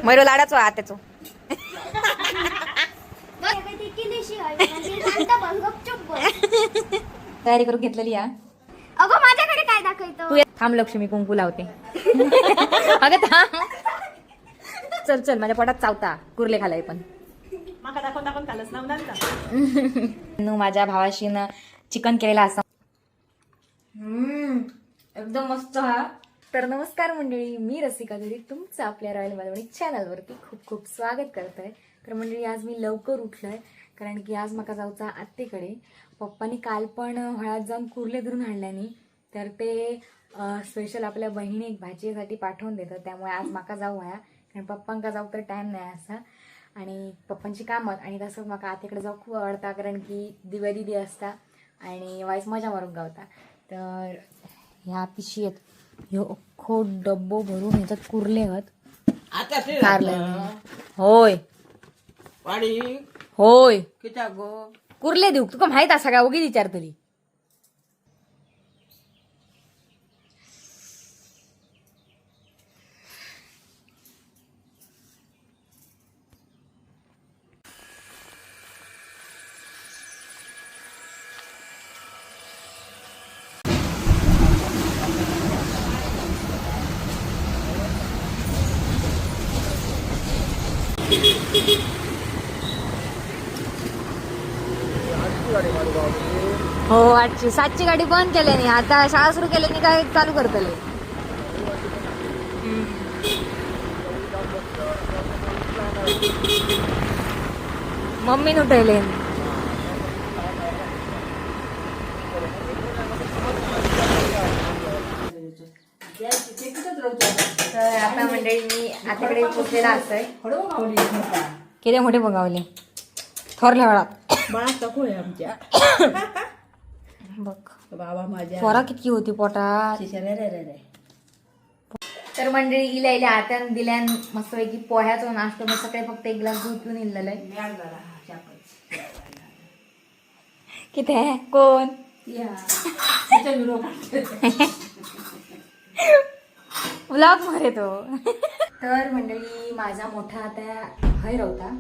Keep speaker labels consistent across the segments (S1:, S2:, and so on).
S1: मयूर लाडाचो आत्याचो. तयारी करून घेतलेली या.
S2: अगं माझ्याकडे काय दाखवतो?
S1: तू थांब लक्ष्मी कुंकू लावते. अगं थांब. चल चल माझ्या पोटात चावता कुर्ले खालाय पण. माझ्या भावाशी न चिकन केलेला असं एकदम मस्त हा. तर नमस्कार मंडळी, मी रसिका घरी तुमचं आपल्या रॉयल मालवणी चॅनलवरती खूप खूप स्वागत करत आहे. तर मंडळी आज मी लवकर उठलोय कारण की आज माका जाऊचा आत्तेकडे. पप्पानी काल पण हळद जाऊन कुर्ले धरून आणल्यानी तर ते स्पेशल आपल्या बहिणीक भाजीसाठी पाठवून देतात. त्यामुळे आज माका जाऊ आहे कारण पप्पांका जाऊ तर टाइम नाही असा आणि पप्पांची कामं आणि तसंच माका आत्तेकडे जाऊ खूप आवडता कारण की दिव्या दिदी असता आणि वाईस मजा मारून गावता. तर ह्या पिशवीत ह्यो अख्खो डब्बो भरून ह्याच्यात कुर्ले हत कारलं. होय होय कुर्ले देऊ तुका माहित असा का उगी विचार तरी. हो 8ची 7ची गाडी बंद केल्याने आता शाळा सुरू केल्याने काय चालू करतले. मम्मी उठवले. तर आता मंडळी मी आताकडे पोचलेला असतोय. किती मोठे बघावले थोरल्या वेळात बघ
S3: बाबा माझ्या
S1: पोरा कितकी होती पोटात. तर मंडळी इला इल्या हातान दिल्यान मस्तपैकी पोह्याचा नाश्ता मग सकाळी फक्त एक ग्लास दूध पिऊन इलेलं आहे. किती आहे कोण व्लॉग मध्ये तो. तर मंडळी माझा मोठा आत्या हय रवता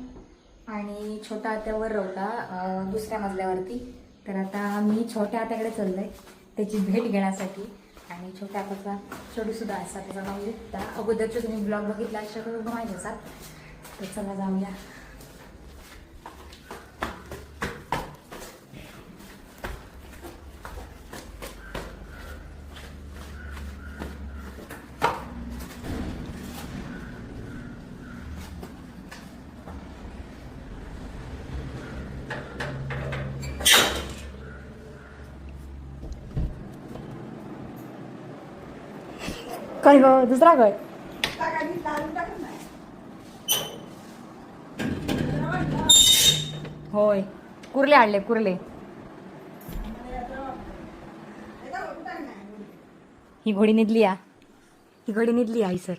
S1: आणि छोटा आत्यावर रवता दुसऱ्या मजल्यावरती. तर आता मी छोट्या आत्याकडे चाललोय त्याची भेट घेण्यासाठी आणि छोट्या आत्याचा छोटू सुद्धा असा त्याचा नाव लिहिता. अगोदरचे तुम्ही ब्लॉग बघितला शकतो माहिती असाल. तर चला जाऊया. काय गो दुसरा काय होय कुर्ले आणले कुर्ले. ही घोडी निघली या ही घोडी निघली आई सर.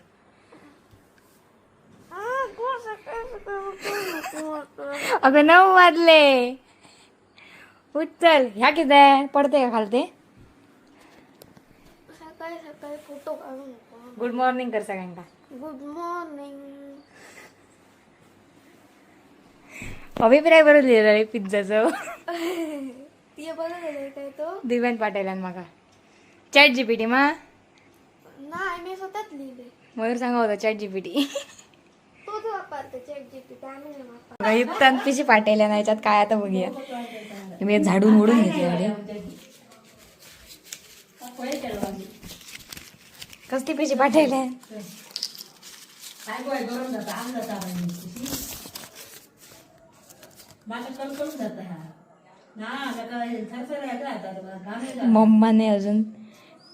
S1: अगं 9 वाजले उठ चल. ह्या किती पडते का खालते.
S2: सकाळी फोटो काढू नको.
S1: गुड मॉर्निंग कर सगळ्यांना.
S2: Good morning.
S1: अभिप्राय बरोबर लिहिलेला आहे पिझ्झाचं.
S2: ते बरं झालं काय तो
S1: दिव्यान पाठवल्यान माका चॅट जीपीटी मा
S2: नाही मी स्वतःच लिहिले.
S1: मयूर सांगा होता चॅट जीपीटी.
S2: तोच वापरते ChatGPT आम्ही नाही वापरत.
S1: इथं पिशी पाठवल्या ना याच्यात काय आता बघूया. मी झाडून ओढून घेतले कसली पिशी पाठवल्या. मम्माने अजून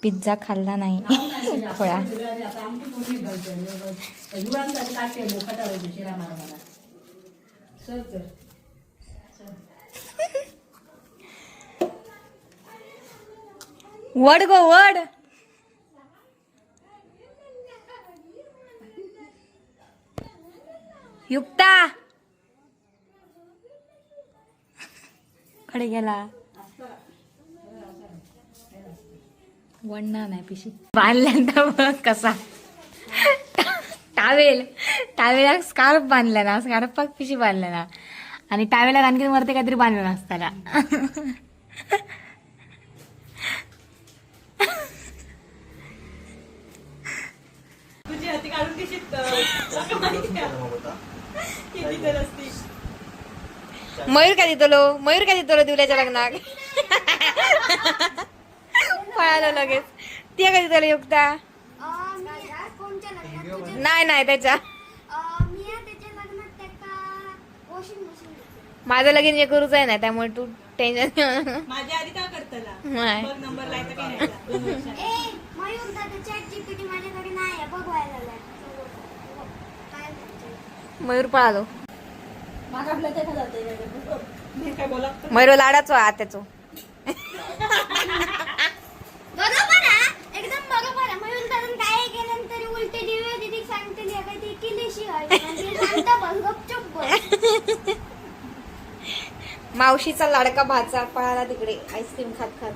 S1: पिझ्झा खाल्ला नाही. फळा वड गो वड. युक्ता कडे गेला. वडणार नाही पिशी बांधल्यानंतर कसा टावेल टावेला स्कार्फ बांधला ना, स्कार्फाक पिशी बांधला ना, आणि टावेला आणखी वरती काहीतरी बांधलं नसताना.
S3: तुझी हाती काढून कशी किती तर असती.
S1: मयूर का दितलो दिवल्याच्या लग्नाक. पळालो लगेच. ती का दितलो युक्ता.
S2: कोणत्या लग्नात तुझ्या
S1: नाही त्याच्या
S2: मी त्याच्या लग्नात त्याका वॉशिंग मशीन घेतली.
S1: माझं लगीन जे करूच आहे ना, त्यामुळे तू टेन्शन.
S3: माझ्या आधी का करतला
S1: नाही.
S3: बघ नंबर लायचा काय नाही 2 वर्षांनी.
S2: ए मयूर दादा चॅट जीपीटी माझ्याकडे नाही आहे, बघ व्हायला लागलाय. काय म्हणते?
S1: मयूर पळालो.
S3: मी काय बोला
S1: मयूर लाडाचो आत्याचो.
S2: बरोबर आहे, एकदम बरोबर आहे. मयूर दादा काय केलं तरी उलटे दिवे दिदी सांगते काय ती केलीशी आहे म्हणजे सांगता बस गपचूप बस.
S1: मावशीचा लाडका भाचा पळाला तिकडे आईस्क्रीम खात खात.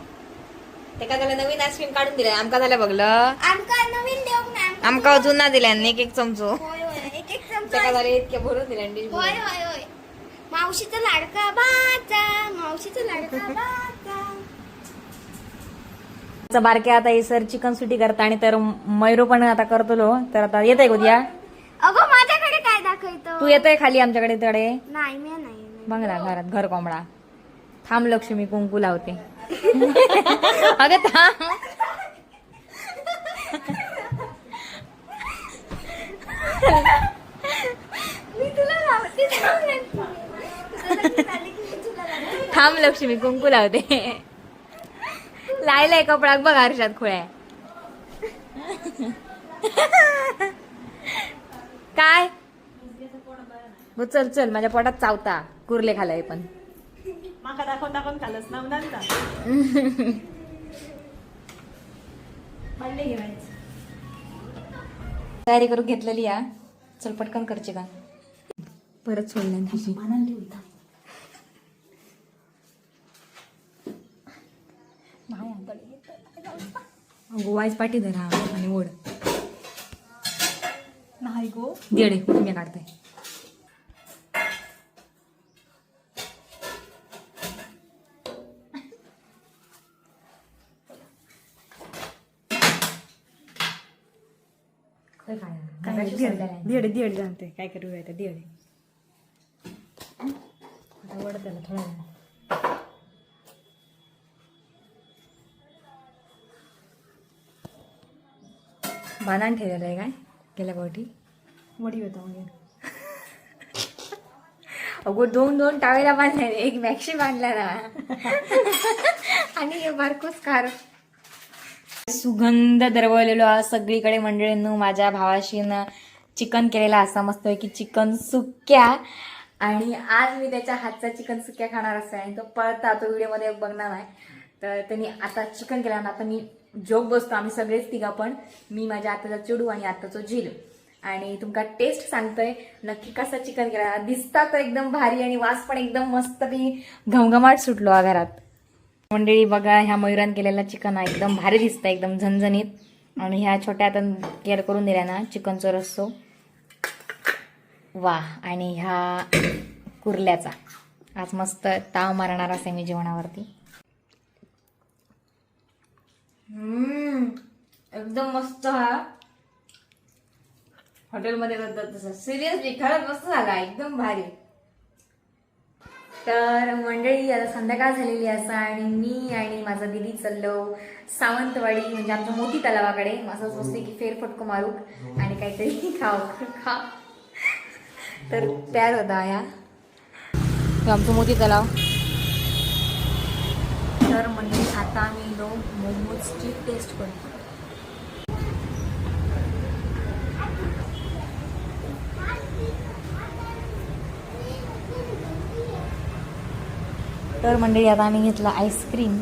S1: त्याका त्याला नवीन आईस्क्रीम काढून दिलाय. आमका झालं बघलं.
S2: आमका नवीन देऊ ना
S1: आमका जुना दिल्या एक चमचो.
S2: होय होय एक एक चमचा.
S1: त्याका झाले इतके भरून दिल्या डिश
S2: होय होय होय मावशीचा लाडका बाचा, मावशीचा लाडका बाचा.
S1: बारक्या आता हे सर चिकन सुटी करता, आणि तर मयूर पण आता करतलो. तर आता येत आहे उद्या.
S2: अगो माझ्याकडे काय दाखवतो?
S1: तू येतोय खाली आमच्याकडे तडे.
S2: नाही मी नाही.
S1: बघ ना घरात घर कोंबडा. थांब लक्ष्मी कुंकू लावते. अगं थांब.
S2: मी तुला लावते.
S1: थांब लक्ष्मी कुंकू लावते. लायलाय कपडाक बघ आरशात खोळ्या. काय हो, चल चल माझ्या पोटात चावता कुर्ले खालाय पण.
S3: माका दाखवून खालच ना नंतर
S1: तयारी करून घेतलेली या. चल पटकन करचे का परत सोडल्या तुझी. गोवाईच पाठी धरा आणि ओढ.
S3: नाही गो
S1: देडे मी काढते.
S3: दीड जाणते काय करू दीड
S1: ओढ त्याला थोडा बांधान ठेवलेलं आहे काय गेल्या गोठी.
S3: वडी होता म्हणजे
S1: अगो दोन टावेला बांधले, एक मॅक्सी बांधला ना. आणि हे बारकोस कार सुगंध दरवळलेलो सगळीकडे. मंडळींनो माझ्या भावाशीनं चिकन केलेला असा मस्तपैकी चिकन सुक्या. आणि आज मी त्याच्या हातचा चिकन सुक्या खाणार असं आहे. तो पळता तो व्हिडिओमध्ये बघणार आहे. तर त्यांनी आता चिकन केला ना. आता मी जोक बसतो आम्ही सगळेच तिघा पण. मी माझ्या आताचा चिडू आणि आताचा झिल. आणि तुमका टेस्ट सांगतोय नक्की कसा चिकन केला. दिसता तर एकदम भारी आणि वास पण एकदम मस्त की घमघमाट सुटलो हा घरात. मंडळी बघा ह्या मयुरान केलेला चिकन हा एकदम भारी दिसतं एकदम झणझणीत. आणि ह्या छोट्या आता केअर करून दिल्या ना चिकनचा रस्सो वा. आणि ह्या कुर्ल्याचा आज मस्त ताव मारणार असे मी जेवणावरती. एकदम मस्त. हा हॉटेलमध्ये करतात तसं सिरियसली खरंच मस्त झाला एकदम भारी. तर मंडळी आता संध्याकाळ झालेली असा आणि मी आणि माझा दिदी चाललो सावंतवाडी म्हणजे आमच्या मोठी तलावाकडे. असंच मस्त की फेरफटको मारू आणि काहीतरी खा. तर तयार होता या आमचं मोठी तलाव. तर मंडळी आता आम्ही मोमोजची टेस्ट करतो. तर मंडळी आता आम्ही घेतला आईस्क्रीम